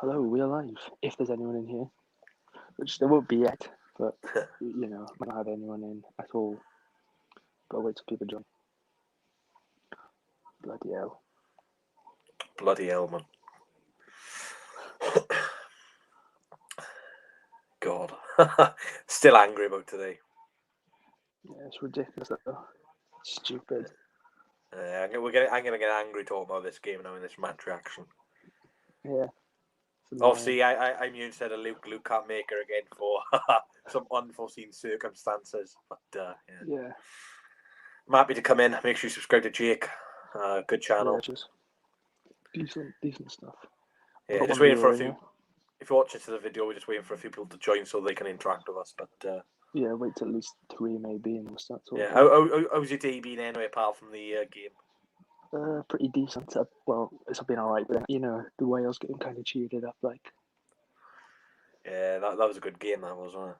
Hello, we're live. If there's anyone in here, which there won't be yet, but might not have anyone in at all. Gotta wait till people join. Bloody hell. Bloody hell, man. God. Still angry about today. Yeah, it's ridiculous though. Stupid. I'm going to get angry talking about this game now in this match reaction. Yeah. Obviously, I'm here instead of Luke. Luke can't make her again for some unforeseen circumstances. But, yeah. I'm happy to come in. Make sure you subscribe to Jake. Good channel. Yeah, just decent stuff. Yeah, just waiting for a few. If you watch this to the video, we're just waiting for a few people to join so they can interact with us. But yeah, wait till at least 3 maybe, and we'll start talking. Yeah, how's your day been anyway, apart from the game? Pretty decent. Well, it's been alright, but the Wales getting kind of cheated up, like. Yeah, that was a good game, that was, wasn't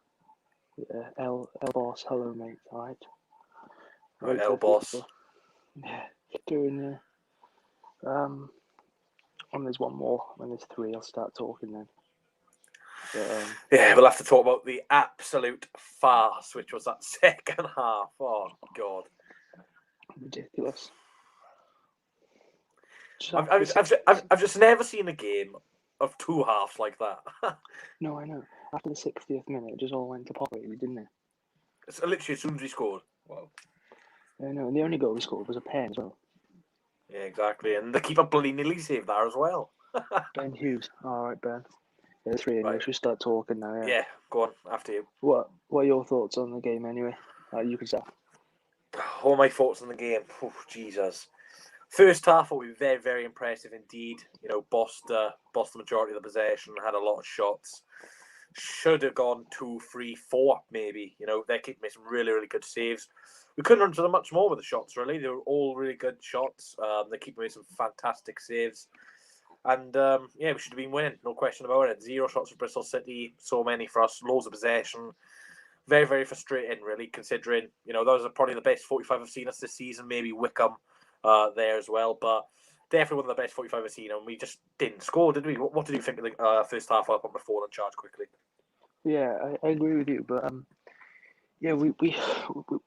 it? Yeah, L boss, hello mate, alright. Right, L boss. Yeah, doing when there's one more, when there's 3, I'll start talking then. But, yeah, we'll have to talk about the absolute farce, which was that second half. Oh God, ridiculous. I've just never seen a game of 2 halves like that. No, I know. After the 60th minute, it just all went to pot, really, didn't it? It's literally as soon as we scored. Wow. I know, and the only goal we scored was a pen as well. Yeah, exactly, and the keeper bloody nearly saved that as well. Ben Hughes. All right, Ben. Yeah, 3 anyway. Right. Should we start talking now? Yeah. Yeah, go on, after you. What are your thoughts on the game anyway? You can start. All my thoughts on the game. Oh, Jesus. First half will be very, very impressive indeed. Bossed the majority of the possession, had a lot of shots. Should have gone 2, 3, 4, maybe. They keep making some really, really good saves. We couldn't run to them much more with the shots, really. They were all really good shots. They keep making some fantastic saves. And, we should have been winning, no question about it. 0 shots for Bristol City, so many for us, loads of possession. Very, very frustrating, really, considering, those are probably the best 45 I've seen us this season. Maybe Wickham there as well, but definitely one of the best 45 I've seen, and we just didn't score, did we? What did you think of the first half? I'll put my phone on charge quickly. Yeah, I agree with you, but yeah, we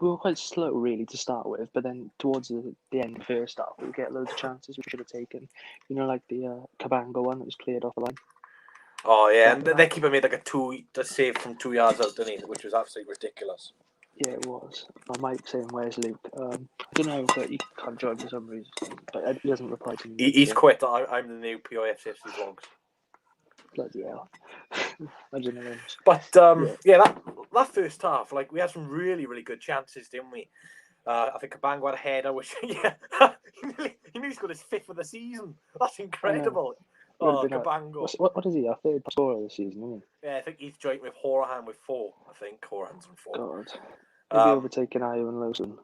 were quite slow really to start with, but then towards the end of the first half, we get loads of chances we should have taken. Like the Cabango one that was cleared off the line. Oh yeah, and their keeper made like a save from 2 yards out, didn't he? Which was absolutely ridiculous. Yeah, it was. I might say, "Where's Luke?" I don't know, but he can't join for some reason. But he hasn't replied to me. He's quit. I'm the new POFC's vlogs. Bloody hell! Imagine him. But that first half, like we had some really, really good chances, didn't we? I think Cabango had a header, which he nearly scored his 5th of the season. That's incredible. Oh, Cabango. What is he? Our 3rd scorer this season, isn't he? Yeah, I think he's joint with Horahan with 4. I think Horahan's on 4. God, he'll be overtaking Ayew and Lawson.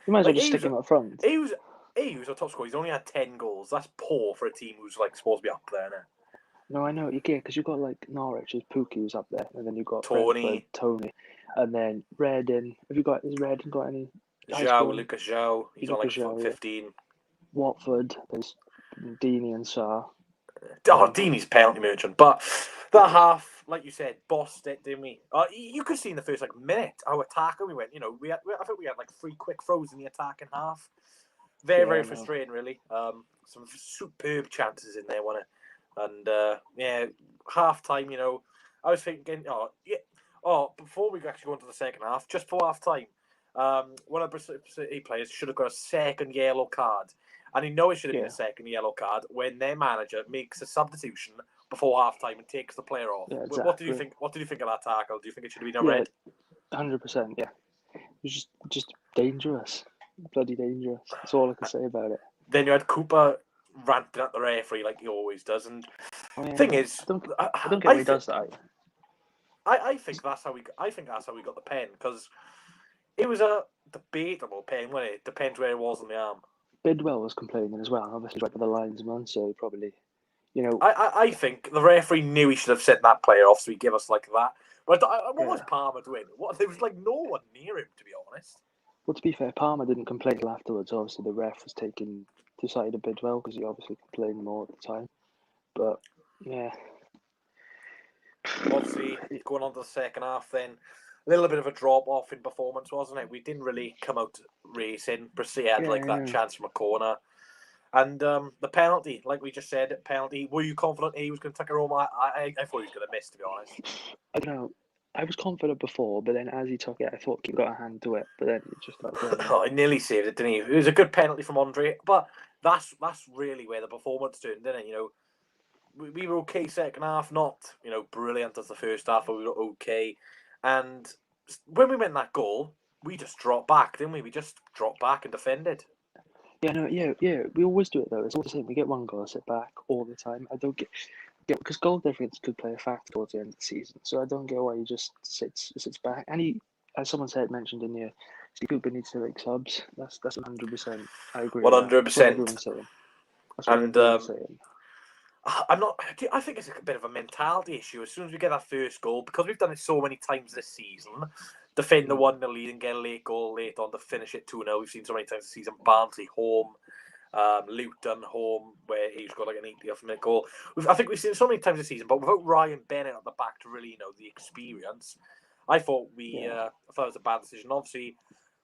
You might as well just stick him up front. He was a top scorer. He's only had 10 goals. That's poor for a team who's like supposed to be up there now. No, I know you get because you've got like Norwich, who's Pookie who's up there, and then you've got Tony, and then Reading. Has Reading got any? Lucas Zhao. He's on like 15. Watford, there's Deeney and Sarr. Deeney's penalty merchant, but that half, like you said, bossed it, didn't we? You could see in the first minute how attacking we went. I think we had like 3 quick throws in the attacking half. Very, very frustrating, really. Some superb chances in there, wasn't it? And half time, I was thinking, before we actually go into the second half, just for half time, one of the Bristol City players should have got a second yellow card. And it should have been a second yellow card when their manager makes a substitution before half time and takes the player off. Yeah, exactly. What did you think? What did you think of that tackle? Do you think it should have been a red? 100%. Yeah, it was just dangerous, bloody dangerous. That's all I can say about it. Then you had Cooper ranting at the referee like he always does, and thing is, I don't get why he does that. I think that's how we got the pen, because it was a debatable pen, wasn't it? Depends where it was on the arm. Bidwell was complaining as well. Obviously, right for the linesman, so he probably, I think the referee knew he should have sent that player off, so he gave us like that. But what was Palmer doing? There was like no one near him, to be honest. Well, to be fair, Palmer didn't complain until afterwards. Obviously, the ref was taking to side of Bidwell because he obviously complained more at the time. But yeah, Obviously, going on to the second half, then a little bit of a drop off in performance, wasn't it? We didn't really come out racing. Bristol had like that chance from a corner. And the penalty, like we just said, penalty. Were you confident he was going to take it home? I thought he was going to miss, to be honest. I don't know. I was confident before, but then as he took it, I thought he got a hand to it, but then it just started going. Oh, he nearly saved it, didn't he? It was a good penalty from Andre, but that's really where the performance turned, didn't it? You know, we were okay second half, not brilliant as the first half, but we were okay. And when we went that goal, we just dropped back, didn't we? We just dropped back and defended. Yeah. We always do it though. It's all the same. We get one goal, sit back all the time. I don't get because goal difference could play a factor towards the end of the season. So I don't get why he just sits back. And he, as someone mentioned in here, Cooper needs to make subs. That's 100%. I agree. 100%. That's what everyone's saying. I'm not. I think it's a bit of a mentality issue. As soon as we get that first goal, because we've done it so many times this season, defend the 1-0 lead and get a late goal late on to finish it 2-0. We've seen so many times this season. Barnsley home, Luton home, where he's got like an 80th-minute goal. I think we've seen it so many times this season, but without Ryan Bennett at the back to really the experience, I thought I thought it was a bad decision. Obviously,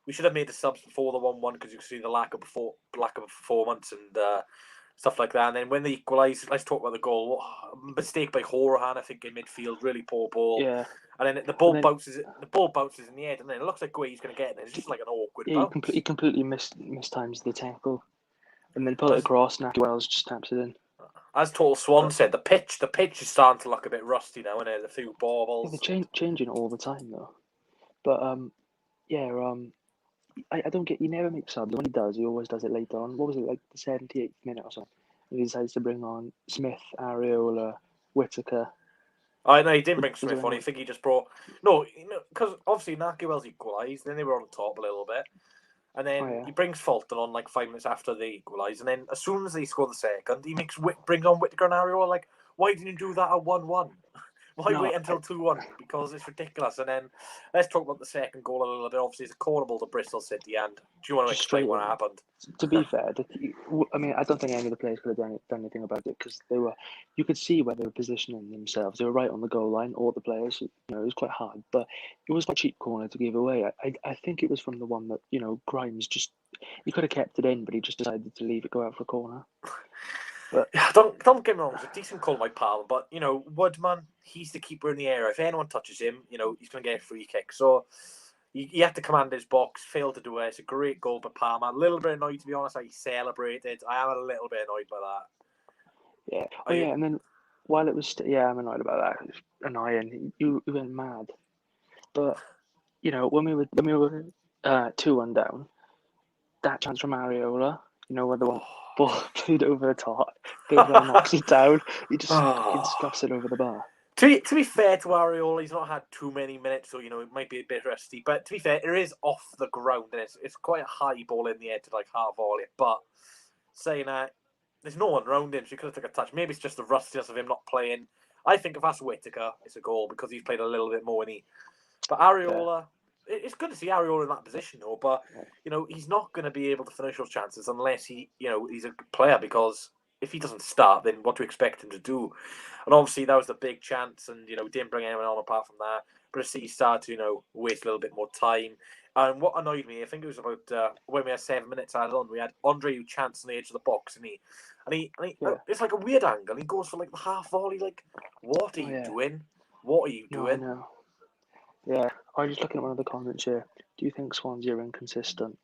we should have made the subs before the 1-1 because you can see the lack of performance and stuff like that. And then when they equalised, let's talk about the goal. Mistake by Horahan, I think, in midfield. Really poor ball. Yeah. And then the ball bounces in the air, and then it looks like Gue's going to get it. It's just like an awkward bounce. He completely mistimes the tackle, and then pull it across. Naki Wells just taps it in. As Total Swan said, the pitch is starting to look a bit rusty now, and there's a few baubles. Yeah, they're changing all the time though. But I don't get. He never makes subs. When he does, he always does it later on. What was it, like the 78th minute or something? And he decides to bring on Smith, Areola, Whittaker. I know he didn't bring Smith on. I think he just brought because obviously Naki Wells equalised. Then they were on top a little bit, and then he brings Fulton on like 5 minutes after they equalise. And then as soon as they score the second, he brings on Whittaker and Areola. Like, why didn't you do that at 1-1? Why wait until 2-1? Because it's ridiculous. And then let's talk about the second goal a little bit. Obviously, it's a corner ball to Bristol City. And do you want to explain what happened? To be fair, I mean, I don't think any of the players could have done anything about it because you could see where they were positioning themselves. They were right on the goal line, all the players. It was quite hard, but it was quite a cheap corner to give away. I think it was from the one that, Grimes he could have kept it in, but he just decided to leave it go out for a corner. But don't get me wrong, it's a decent call by Palmer, but Woodman, he's the keeper in the area. If anyone touches him, he's going to get a free kick. So he had to command his box, failed to do it. It's a great goal by Palmer. A little bit annoyed, to be honest. He celebrated. I am a little bit annoyed by that. Yeah. And then while it was, I'm annoyed about that. It's annoying. You went mad. But when we were 2-1 down, that chance from Areola, where the one ball played over the top, Big Man knocks it down. He just scuffs it over the bar. To be fair to Areola, he's not had too many minutes, so it might be a bit rusty. But to be fair, it is off the ground, and it's quite a high ball in the air to like half volley it. But saying that, there's no one around him, so he could have taken a touch. Maybe it's just the rustiness of him not playing. I think if that's Whittaker, it's a goal because he's played a little bit more. But Areola. Yeah. It's good to see Areola in that position, though. But he's not going to be able to finish those chances unless he's a good player. Because if he doesn't start, then what do you expect him to do? And obviously, that was the big chance, and didn't bring anyone on apart from that. But he started to waste a little bit more time. And what annoyed me, I think it was about when we had 7 minutes added on. We had Andre who chanced on the edge of the box, and he it's like a weird angle. He goes for like the half volley. Like, what are you doing? What are you doing? I know. Yeah, I was just looking at one of the comments here. Do you think Swansea are inconsistent?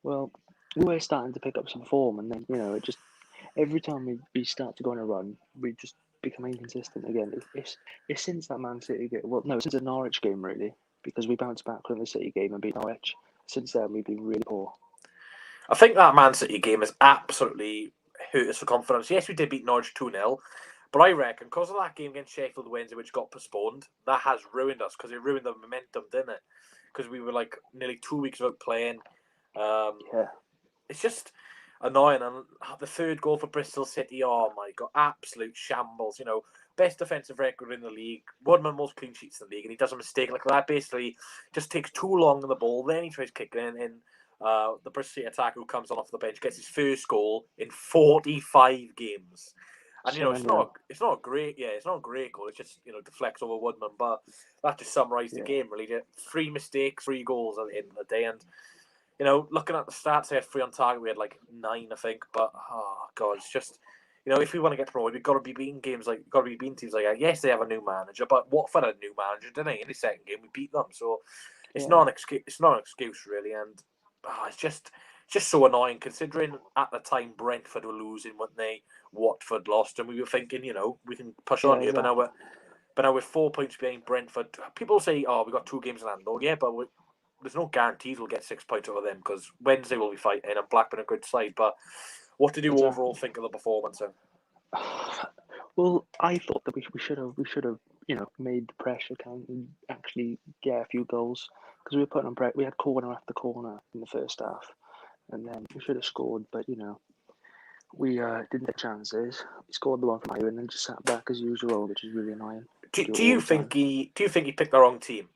Well, we're starting to pick up some form, and then it just every time we start to go on a run, we just become inconsistent again. It's since that Man City game. Well, no, since the Norwich game really, because we bounced back from the City game and beat Norwich. Since then, we've been really poor. I think that Man City game has absolutely hurt us for confidence. Yes, we did beat Norwich 2-0. But I reckon because of that game against Sheffield Wednesday, which got postponed, that has ruined us because it ruined the momentum, didn't it? Because we were like nearly 2 weeks without playing. It's just annoying. And the third goal for Bristol City, oh my God, absolute shambles. Best defensive record in the league. Woodman most clean sheets in the league, and he does a mistake like that. Basically, just takes too long on the ball. Then he tries kicking it in. The Bristol City attacker who comes on off the bench gets his first goal in 45 games. And So, it's not a great goal. It's just deflects over Woodman, but that just summarised the game really. 3 mistakes, 3 goals at the end of the day, and looking at the stats, I had 3 on target. We had like 9, I think. But oh god, it's just if we want to get promoted, we've got to be beating teams like that. Yes, they have a new manager, but Watford had a new manager, didn't they? In the second game, we beat them, so it's not an excuse. It's not an excuse really, and it's just so annoying considering at the time Brentford were losing when Watford lost, and we were thinking we can push on here, exactly. but now we're 4 points behind Brentford. People say, "Oh, we got 2 games in hand." Oh, yeah, but there's no guarantees we'll get 6 points out of them because Wednesday we'll be fighting and Blackburn a good side. But what did you overall think of the performance then? Well, I thought that we should have made the pressure count and actually get a few goals because we were putting on pressure. We had corner after corner in the first half, and then we should have scored, but we didn't get chances. We scored the one from Ivan and then just sat back as usual, which is really annoying. Do you think he picked the wrong team?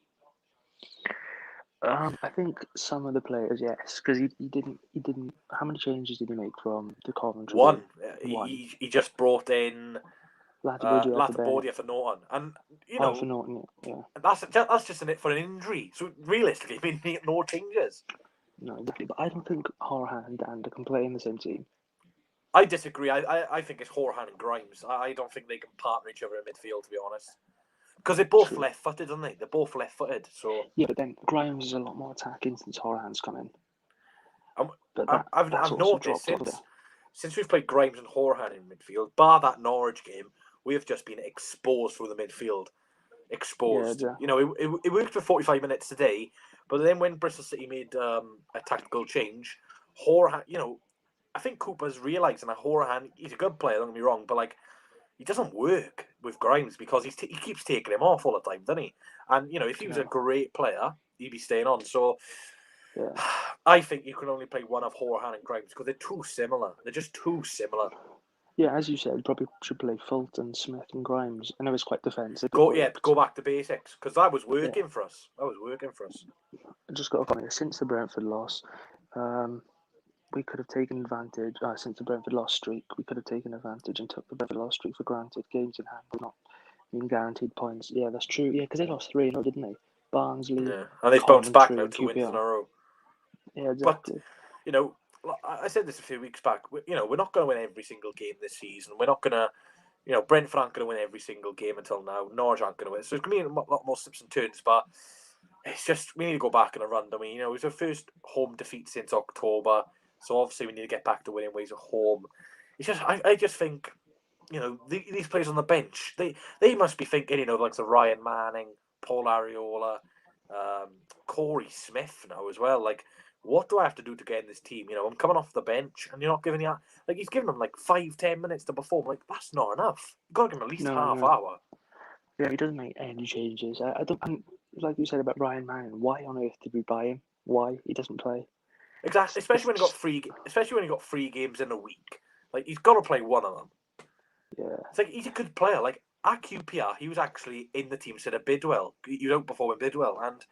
I think some of the players, yes, because he didn't. How many changes did he make from the Coventry One. game? One. He just brought in Latibodia for Norton, and for Norton, yeah. that's just in it for an injury. So realistically, we need no changes. No, exactly. But I don't think Horahan and Danda can play in the same team. I disagree. I think it's Horahan and Grimes. I don't think they can partner each other in midfield, to be honest. Because they're both left-footed, aren't they? They're both left-footed. So yeah, but then Grimes is a lot more attacking since Horahan's come in. I've noticed since we've played Grimes and Horahan in midfield, bar that Norwich game, we have just been exposed through the midfield. Exposed. Yeah, it worked for 45 minutes today, but then when Bristol City made a tactical change, Horahan, I think Cooper's realising that Horahan, he's a good player, don't get me wrong, but he doesn't work with Grimes because he keeps taking him off all the time, doesn't he? And if he was a great player, he'd be staying on. So I think you can only play one of Horahan and Grimes because they're too similar. They're just too similar. Yeah, as you said, probably should play Fulton, Smith, and Grimes. I know it's quite defensive. Go back to basics because that was working for us. I just got to comment. Since the Brentford loss, we could have taken advantage. Since the Brentford loss streak, we could have taken advantage and took the Brentford loss streak for granted. Games in hand, but not guaranteed points. Yeah, that's true. Yeah, because they lost 3-0, didn't they? Barnsley. Yeah, and they've bounced back now 2 wins in a row. Yeah, exactly. But I said this a few weeks back. We're not going to win every single game this season. We're not going to. Brentford aren't going to win every single game until now. Norwich aren't going to win. So it's going to be a lot more slips and turns. But it's just we need to go back in a run. I mean, it was our first home defeat since October. So obviously we need to get back to winning ways at home. It's just I just think these players on the bench they must be thinking like the Ryan Manning, Paul Ariola, Corey Smith now as well. What do I have to do to get in this team? I'm coming off the bench and you're not giving he's giving them 5-10 minutes to perform. That's not enough. You've got to give him at least half hour. Yeah, he doesn't make any changes. I don't. Like you said about Ryan Manning, why on earth did we buy him? Why he doesn't play? Exactly, especially when he got 3 games in a week. He's got to play one of them. Yeah, It's he's a good player. At QPR, he was actually in the team instead of Bidwell. You don't perform in Bidwell, and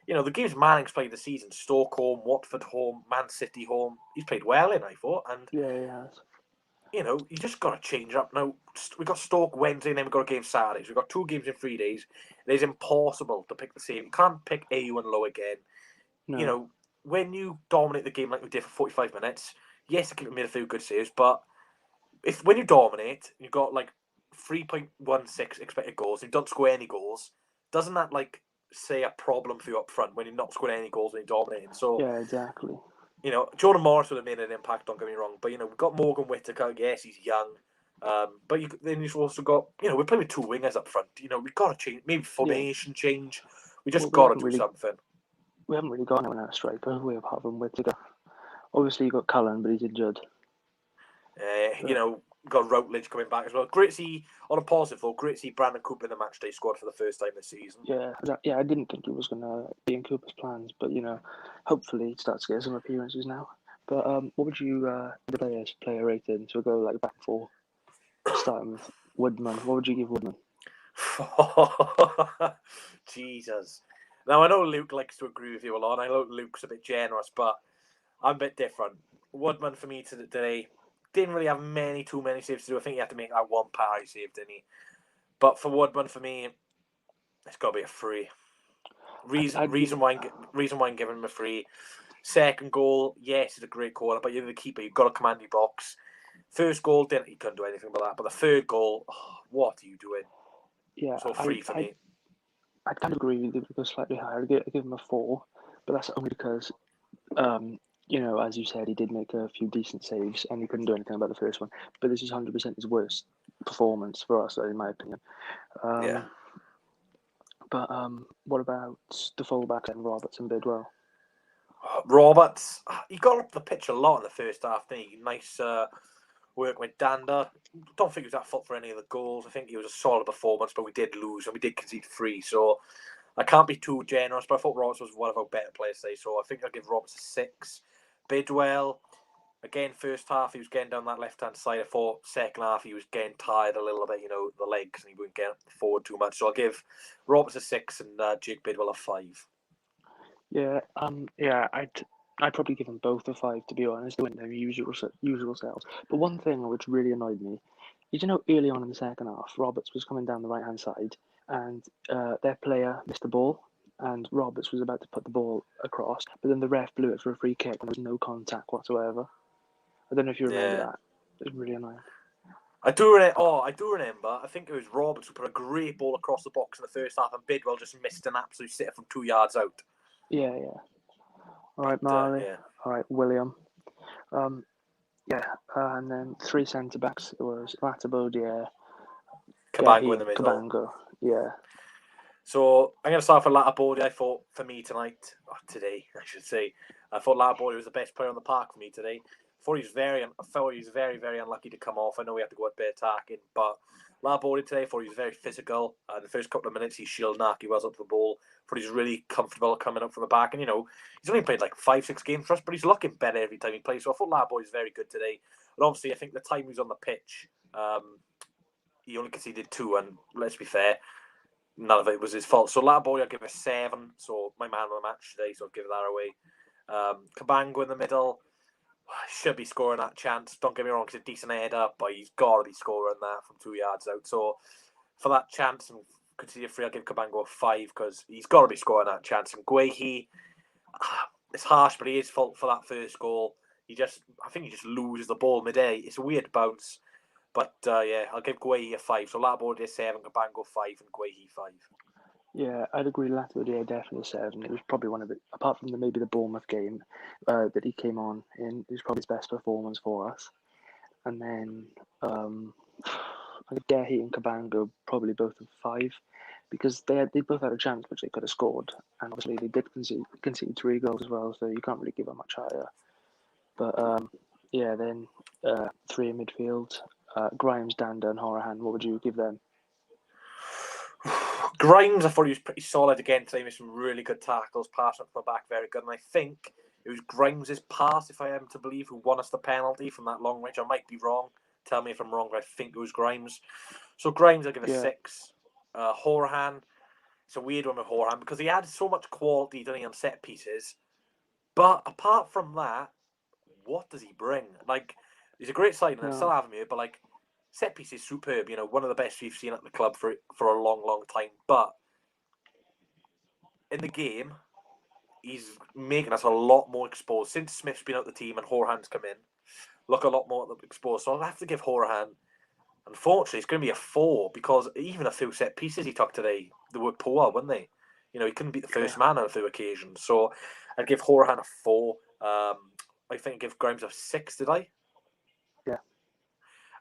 the games Manning's played this season: Stoke home, Watford home, Man City home. He's played well in, I thought, and yeah, he has. You just got to change up now. We got Stoke Wednesday, and then we got a game Saturday. So we got 2 games in 3 days. It is impossible to pick the same. You can't pick AU and Low again. No. When you dominate the game like we did for 45 minutes, yes, I made a few good saves, but when you dominate, you've got 3.16 expected goals, and you don't score any goals, doesn't that say a problem for you up front when you're not scoring any goals when you're dominating? So yeah, exactly. Jordan Morris would have made an impact. Don't get me wrong, but we've got Morgan Whittaker. Yes, he's young, but then you've also got we're playing with 2 wingers up front. We've got to change, maybe formation change. We just got to do something. We haven't really got anyone out of striker, have we, apart from Whittaker? Obviously, you got Cullen, but he's injured. Got Routledge coming back as well. Great to see, on a positive though, great to see Brandon Cooper in the matchday squad for the first time this season. Yeah, I didn't think he was going to be in Cooper's plans, but hopefully he starts to get some appearances now. But what would you the player rating? So we'll go back 4, starting with Woodman. What would you give Woodman? Jesus. Now I know Luke likes to agree with you a lot. I know Luke's a bit generous, but I'm a bit different. Woodman for me today, didn't really have too many saves to do. I think he had to make that one parry save, didn't he? But for Woodman, for me, it's got to be a free. Reason why I'm giving him a free. Second goal, yes, it's a great corner, but you're the keeper. You've got to command your box. First goal, he couldn't do anything about that. But the third goal, what are you doing? Yeah, So free for me. I kind of agree with you, because slightly higher. I give him a 4, but that's only because, as you said, he did make a few decent saves and he couldn't do anything about the first one. But this is 100% his worst performance for us, in my opinion. Yeah. But what about the fullbacks and Roberts and Bidwell? Roberts, he got up the pitch a lot in the first half, didn't he? Nice work with Danda. Don't think he was at fault for any of the goals. I think he was a solid performance, but we did lose and we did concede 3. So I can't be too generous, but I thought Roberts was one of our better players today. So I think I'll give Roberts a 6. Bidwell, again, first half he was getting down that left-hand side. I thought second half he was getting tired a little bit, the legs, and he wouldn't get forward too much. So I'll give Roberts a 6 and Jake Bidwell a 5. Yeah, I'd probably give them both a 5, to be honest. They went their usual selves. But one thing which really annoyed me is, early on in the second half, Roberts was coming down the right-hand side, and their player missed the ball, and Roberts was about to put the ball across, but then the ref blew it for a free kick, and there was no contact whatsoever. I don't know if you remember that. It was really annoying. I do remember. I think it was Roberts who put a great ball across the box in the first half, and Bidwell just missed an absolute sitter from 2 yards out. Yeah. All right, Marley. All right, William. And then 3 centre backs. It was Latabodier, Cabango in the middle. Cabango, yeah. So I'm going to start for Latabodier. I thought for me today, I should say, I thought Latabodier was the best player on the park for me today. I thought he was very, very unlucky to come off. I know he had to go a bit attacking, but Latabodier today, I thought he was very physical. The first couple of minutes, he shielded Naki Wells up to the ball. I thought he was really comfortable coming up from the back. And, he's only played like 5-6 games for us, but he's looking better every time he plays. So I thought Latabodier was very good today. And obviously, I think the time he was on the pitch, he only conceded 2, and let's be fair, none of it was his fault. So Latabodier, I'll give a 7. So my man of the match today, so I'll give that away. Cabango in the middle. Should be scoring that chance. Don't get me wrong, he's a decent header, but he's got to be scoring that from 2 yards out. So for that chance and conceded 3, I'll give Cabango a 5 because he's got to be scoring that chance. And Guehi, it's harsh, but he is fault for that first goal. I think he just loses the ball mid-air. It's a weird bounce. But I'll give Guehi a 5. So Latabodier 7, Cabango 5, and Guehi 5. Yeah, I'd agree. Latabodier definitely 7. It was probably one of it, apart from maybe the Bournemouth game that he came on in. It was probably his best performance for us. And then Guehi and Cabango probably both of 5, because they both had a chance which they could have scored, and obviously they did concede 3 goals as well, so you can't really give them much higher. But then 3 in midfield. Grimes, Danda, and Horahan. What would you give them? Grimes, I thought he was pretty solid again today. He made some really good tackles, passing up the back, very good. And I think it was Grimes' pass, if I am to believe, who won us the penalty from that long range. I might be wrong. Tell me if I'm wrong, but I think it was Grimes. So Grimes, I'll give a 6. Horahan, it's a weird one with Horahan because he had so much quality, didn't he, on set pieces. But apart from that, what does he bring? Like, he's a great signing, and I still have him here, but like, set piece is superb. One of the best we've seen at the club for a long, long time. But in the game, he's making us a lot more exposed. Since Smith's been out the team and Horahan's come in, look a lot more exposed. So I'll have to give Horahan, unfortunately, it's going to be a 4 because even a few set pieces he took today, they were poor, weren't they? He couldn't beat the first man on a few occasions. So I'd give Horahan a 4. I think I'd give Grimes a 6, did I? Yeah.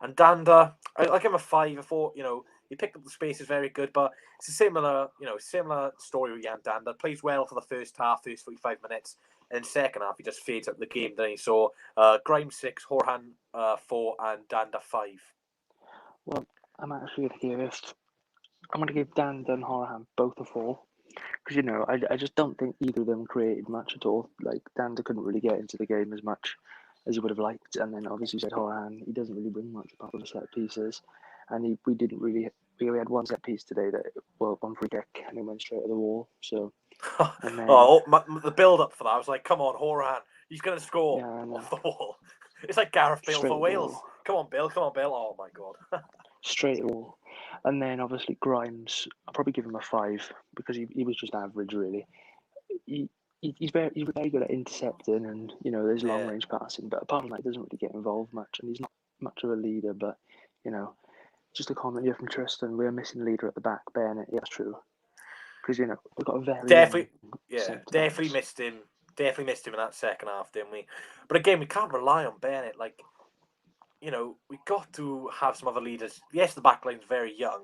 And Danda, I give him a 5. I thought, he picked up the space, is very good, but it's a similar story with Jan Danda. Plays well for the first half, first 45 minutes, and in second half he just fades up the game, doesn't he? So Grimes 6, Horahan 4, and Danda 5. Well, I'm actually going to give Danda and Horahan both a 4. Because, I just don't think either of them created much at all. Like, Danda couldn't really get into the game as much as he would have liked. And then, obviously, you said Horahan, he doesn't really bring much apart from the set pieces. And we had one set piece today one free kick, and he went straight at the wall. So, and then, the build-up for that, I was like, come on, Horahan, he's going to score off the wall. It's like Gareth Bale straight for at the Wales. wall. Come on, Bill. Come on, Bill. Oh my God. Straight at the wall. And then obviously Grimes, I'll probably give him a 5 because he was just average really. He, he's very good at intercepting and there's long Yeah. range passing, but apart from that, he doesn't really get involved much, and he's not much of a leader. But you know, just a comment here from Tristan: we're missing a leader at the back. Bennett, yeah, that's true, because we've got a very young centre Definitely backs. missed him. Definitely missed him in that second half, didn't we? But again, we can't rely on Bennett. Like, we got to have some other leaders. Yes, the back line's very young,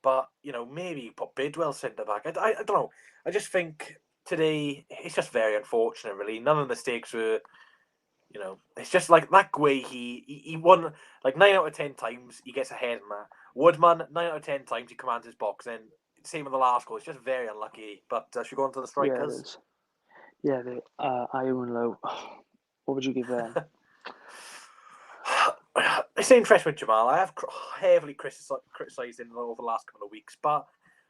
but maybe put Bidwell centre back. I don't know. I just think today it's just very unfortunate. Really, none of the mistakes were. It's just like that way he won like 9 out of 10 times he gets ahead in that. Woodman 9 out of 10 times he commands his box. Then same with the last goal. It's just very unlucky. But should we go on to the Yeah, it strikers? is. Yeah, the Ayew and Lowe. What would you give them? It's interesting with Jamal. I have heavily criticised him over the last couple of weeks, but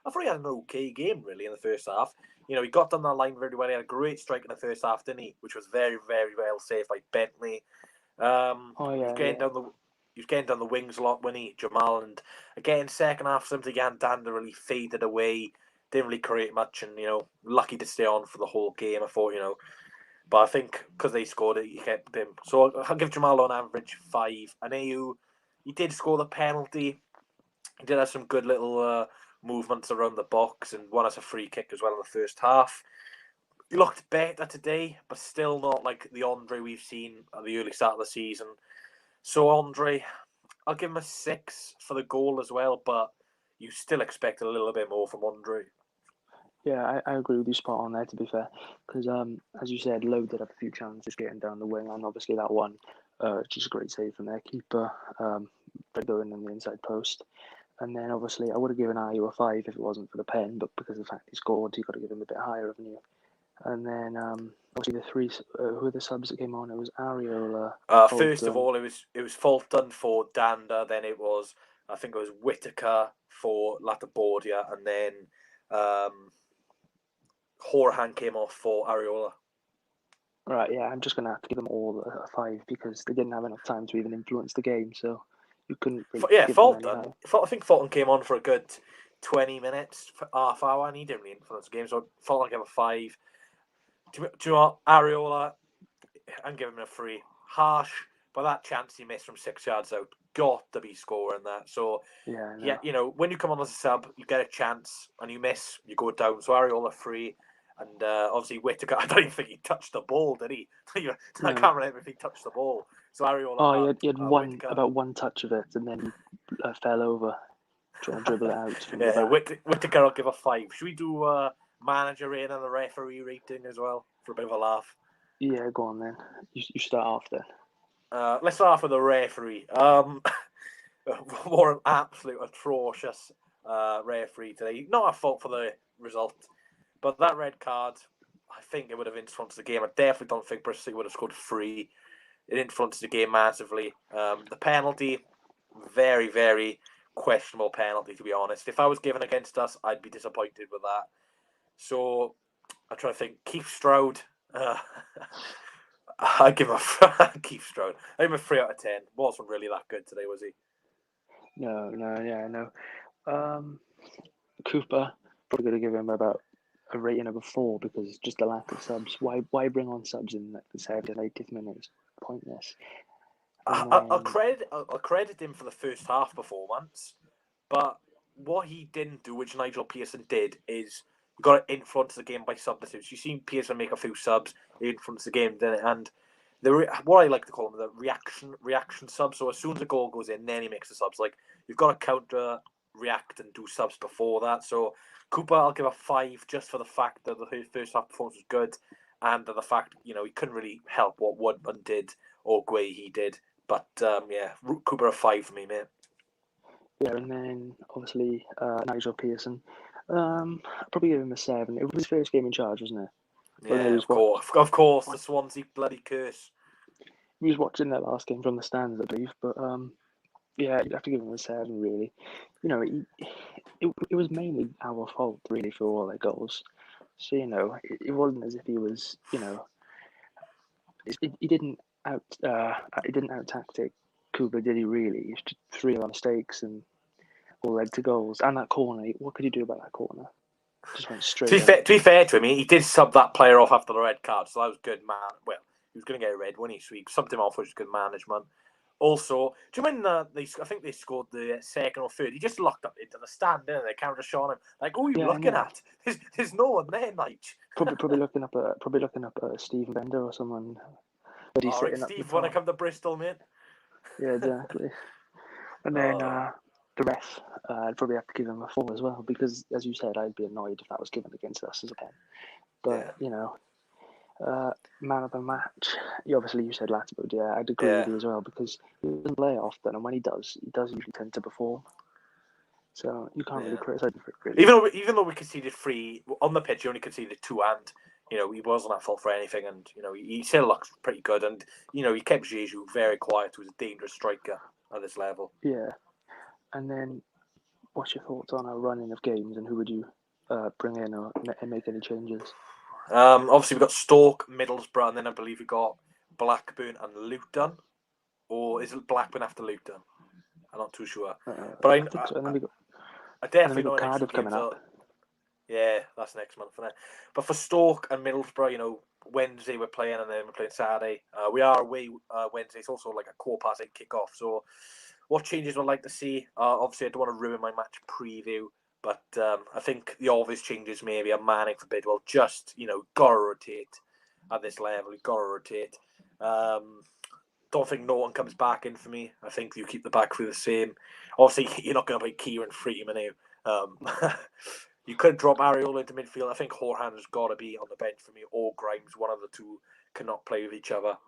I thought he had an okay game really in the first half. He got down that line very well. He had a great strike in the first half, didn't he? Which was very, very well saved by Bentley. Oh He was yeah, getting yeah. down the wings a lot when Jamal, and again second half simply Dander really faded away. Didn't really create much, and lucky to stay on for the whole game. I thought but I think because they scored it, he kept him. So I'll give Jamal on average 5. And AU, he did score the penalty. He did have some good little movements around the box and won us a free kick as well in the first half. He looked better today, but still not like the Andre we've seen at the early start of the season. So Andre, I'll give him a 6 for the goal as well, but you still expect a little bit more from Andre. Yeah, I agree with you spot on there, to be fair. Because, as you said, Lowe did have a few chances getting down the wing, and obviously that one, just a great save from their keeper, going in the inside post. And then, obviously, I would have given Ayew a 5 if it wasn't for the pen, but because of the fact he scored, you got to give him a bit higher, haven't you? And then, obviously, the three, who are the subs that came on? It was Areola, First of Fulton. all, it was Fulton for Dander. Then I think it was Whitaker for Latabordia, and then Horahan came off for Areola. Right, yeah, I'm just going to have to give them all a 5 because they didn't have enough time to even influence the game, so you couldn't really give them any higher. I think Fulton came on for a good 20 minutes, half hour, and he didn't really influence the game. So Fulton gave a 5. Do you know what? Areola, I'm giving him a 3. Harsh, but that chance he missed from 6 yards out, got to be scoring that. So, Yeah, I yeah, know. when you come on as a sub, you get a chance, and you miss, you go down. So Areola 3. And obviously Whitaker, I don't even think he touched the ball, did he? I No. can't remember if he touched the ball. So Areola Oh, had he had Whitaker. about one touch of it, and then he fell over trying to dribble it out from the Yeah, back. Whitaker, I'll give a 5. Should we do manager rating and the referee rating as well for a bit of a laugh? Yeah, go on then. You start off then. Let's start off with the referee. What an absolute atrocious referee today. Not a fault for the result, but that red card, I think it would have influenced the game. I definitely don't think Bristol City would have scored 3. It influenced the game massively. The penalty, very, very questionable penalty, to be honest. If I was given against us, I'd be disappointed with that. So I'm trying to think. Keith Stroud. I give him a Keith Stroud. I give him a 3 out of 10. Wasn't really that good today, was he? No, yeah, no. Cooper, probably going to give him about a rating of a 4 because just the lack of subs. Why bring on subs in like the 70th, 80th minutes? Pointless. And I'll then credit him for the first half performance, but what he didn't do, which Nigel Pearson did, is you got to influence the game by substitutes. You've seen Pearson make a few subs, he influenced the game, didn't it? And what I like to call them the reaction subs. So as soon as the goal goes in, then he makes the subs. Like you've got to counter react and do subs before that. So Cooper, I'll give a 5 just for the fact that the first half performance was good, and the fact he couldn't really help what Woodman did or Guehi did. But yeah, Cooper a 5 for me, mate. yeah, and then obviously Nigel Pearson. I'd probably give him a 7. It was his first game in charge, wasn't it? Well, no, Yeah, of course, the Swansea bloody curse. he was watching that last game from the stands, I believe. But yeah, you'd have to give him a 7, really. It was mainly our fault, really, for all their goals. So it wasn't as if he was, he didn't he didn't out tactic Cooper, did he? Really? He just 3 mistakes and all led to goals. And that corner, what could you do about that corner? Just went straight. To be fair to him, he did sub that player off after the red card, so that was good, man. Well, he was going to get a red, wasn't he? So he subbed him off, which was good management. Also, do you remember I think they scored the second or third? He just looked up into the stand, didn't they? Camera just showing him like, "Oh, you looking at? There's no one there, Nige." Probably looking up Stephen Bender or someone. But he's sitting up. Steve, want to come to Bristol, mate? Yeah, exactly. And then the ref, I'd probably have to give him a 4 as well, because as you said, I'd be annoyed if that was given against us as a pen. But man of the match. Obviously, you said Latterwood. Yeah, I'd agree with you as well, because he doesn't play often, and when he does usually tend to perform. So you can't really criticise him for it. Really. Even though we conceded 3 on the pitch, he only conceded 2, and he wasn't at fault for anything, and he still looks pretty good, and he kept Jesus very quiet. He was a dangerous striker at this level. Yeah, and then what's your thoughts on our running of games, and who would you bring in or make any changes? Obviously, we've got Stoke, Middlesbrough, and then I believe we got Blackburn and Luton. Or is it Blackburn after Luton? I'm not too sure. But I think so. I definitely know Cardiff coming up. Yeah, that's next month. But for Stoke and Middlesbrough, Wednesday we're playing, and then we're playing Saturday. We are away Wednesday. It's also like a 8:15 kick-off. So what changes I'd like to see? Obviously, I don't want to ruin my match preview. But I think the obvious changes maybe are Manning for Bidwell. Just, gotta rotate at this level. You gotta rotate. Don't think no one comes back in for me. I think you keep the back three the same. Obviously, you're not going to play Kieran Freeman now. You could drop Areola into midfield. I think Horhan's got to be on the bench for me, or Grimes. One of the two cannot play with each other.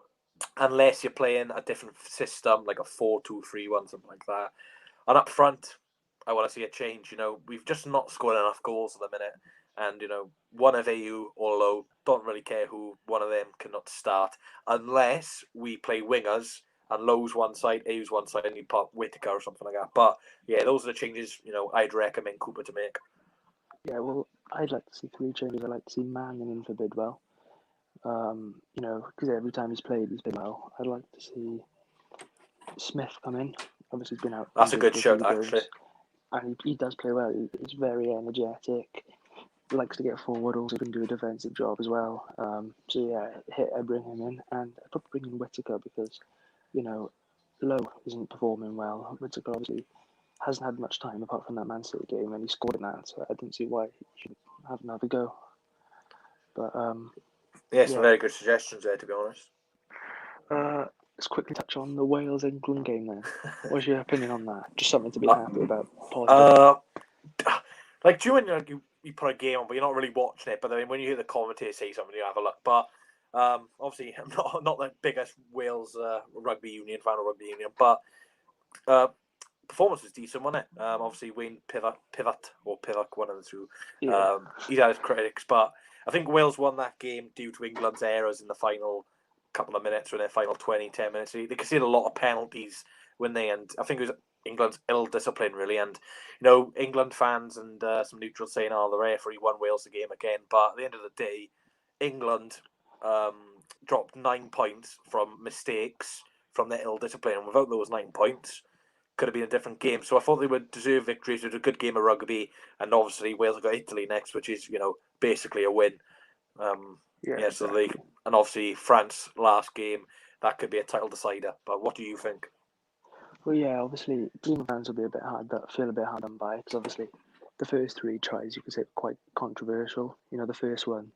Unless you're playing a different system, like a 4-2-3-1, something like that. And up front, I want to see a change. We've just not scored enough goals at the minute. And, one of AU or Low, don't really care who, one of them cannot start. Unless we play wingers and Low's one side, AU's one side, and you put Whittaker or something like that. But, yeah, those are the changes, I'd recommend Cooper to make. Yeah, well, I'd like to see 3 changes. I'd like to see Manning in for Bidwell. Because every time he's played well. I'd like to see Smith come in. Obviously, he's been out. That's a good shout, actually. And he does play well. He's very energetic. Likes to get forward. Also can do a defensive job as well. So yeah, I bring him in, and I probably bring in Whittaker because, Lowe isn't performing well. Whittaker obviously hasn't had much time apart from that Man City game, and he scored in that. So I didn't see why he should have another go. But some very good suggestions there, to be honest. Let's quickly touch on the Wales-England game then. What's your opinion on that? Just something to be happy about. Positive. Do you when you put a game on, but you're not really watching it, but then when you hear the commentator say something, you have a look. But obviously, I'm not the biggest Wales rugby union fan of rugby union, but performance was decent, wasn't it? Obviously, Wayne Pivot, one of the two. Yeah. He's had his critics, but I think Wales won that game due to England's errors in the final couple of minutes, or in their final 10 minutes. They conceded a lot of penalties when they, and I think it was England's ill discipline, really. And England fans and some neutrals saying, "Oh, the referee won Wales the game again." But at the end of the day, England dropped 9 points from mistakes from their ill discipline, and without those 9 points, could have been a different game. So I thought they would deserve victories. It was a good game of rugby, and obviously Wales have got Italy next, which is basically a win. So exactly. and obviously France last game, that could be a title decider. But what do you think? Well, yeah, obviously England fans will be feel a bit hard done by, because obviously the first 3 tries you could say quite controversial. The first one,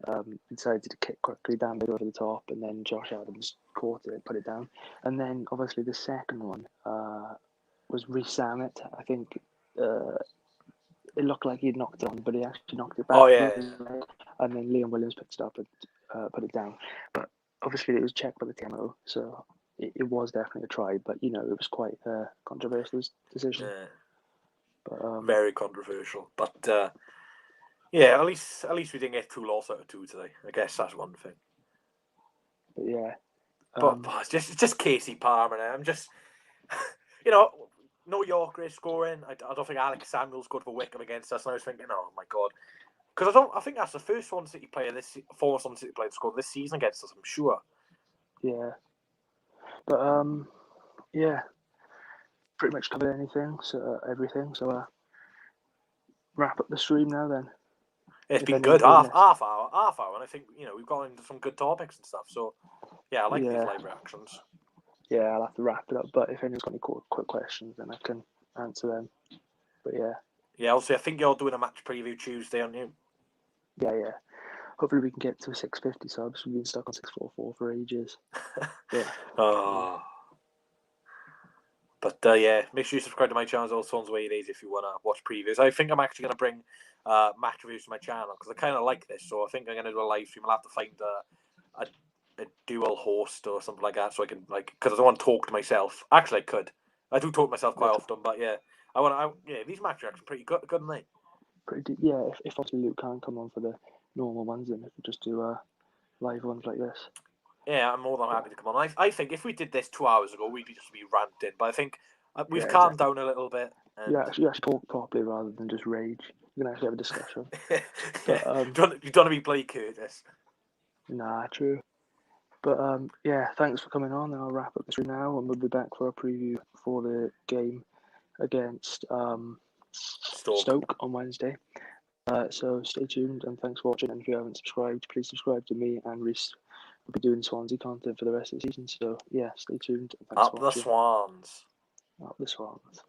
he decided to kick quickly down over the top, and then Josh Adams caught it, put it down, and then obviously the second one was Rees-Zammit. I think it looked like he'd knocked it on, but he actually knocked it back. Oh yeah. And then Liam Williams picked it up and put it down. But obviously it was checked by the TMO, so it was definitely a try. But it was quite a controversial decision. Yeah. But very controversial. But at least we didn't get 2 losses out of 2 today. I guess that's one thing. But yeah. But it's just Casey Palmer. I'm just, no Yorker is scoring. I don't think Alex Samuel's good for Wickham against us. And I was thinking, oh my god, because I think that's the first former Swansea City player to score this season against us. I'm sure. Yeah, But yeah, pretty much covered anything, so everything. So wrap up the stream now then. It's If been anything good, we half missed. hour, and I think we've gone into some good topics and stuff. So yeah, I like these live reactions. Yeah, I'll have to wrap it up. But if anyone's got any quick questions, then I can answer them. But yeah. Yeah, also I think you're doing a match preview Tuesday, aren't you? Yeah. Hopefully we can get to 650 subs. We've been stuck on 644 for ages. But, oh. But yeah, make sure you subscribe to my channel. All Swans way it is if you want to watch previews. I think I'm actually going to bring match reviews to my channel because I kind of like this. So I think I'm going to do a live stream. I'll have to find a dual host or something like that so I can because I don't want to talk to myself. Actually, I could. I do talk to myself quite often, but yeah, these match reactions are pretty good, aren't they? Pretty deep. Yeah, if obviously Luke can't come on for the normal ones, then we could just do live ones like this. Yeah, I'm more than happy to come on. I think if we did this 2 hours ago, we'd just be ranting. But I think we've calmed down a little bit. And... You actually talk properly rather than just rage. You can actually have a discussion. But, you don't want to be Blake Curtis. Nah, true. But yeah, thanks for coming on. And I'll wrap up the stream now, and we'll be back for a preview for the game against Stoke on Wednesday. So stay tuned and thanks for watching. And if you haven't subscribed, please subscribe to me and Reese. We'll be doing Swansea content for the rest of the season. So yeah, stay tuned. And thanks for watching. Up the Swans. Up the Swans.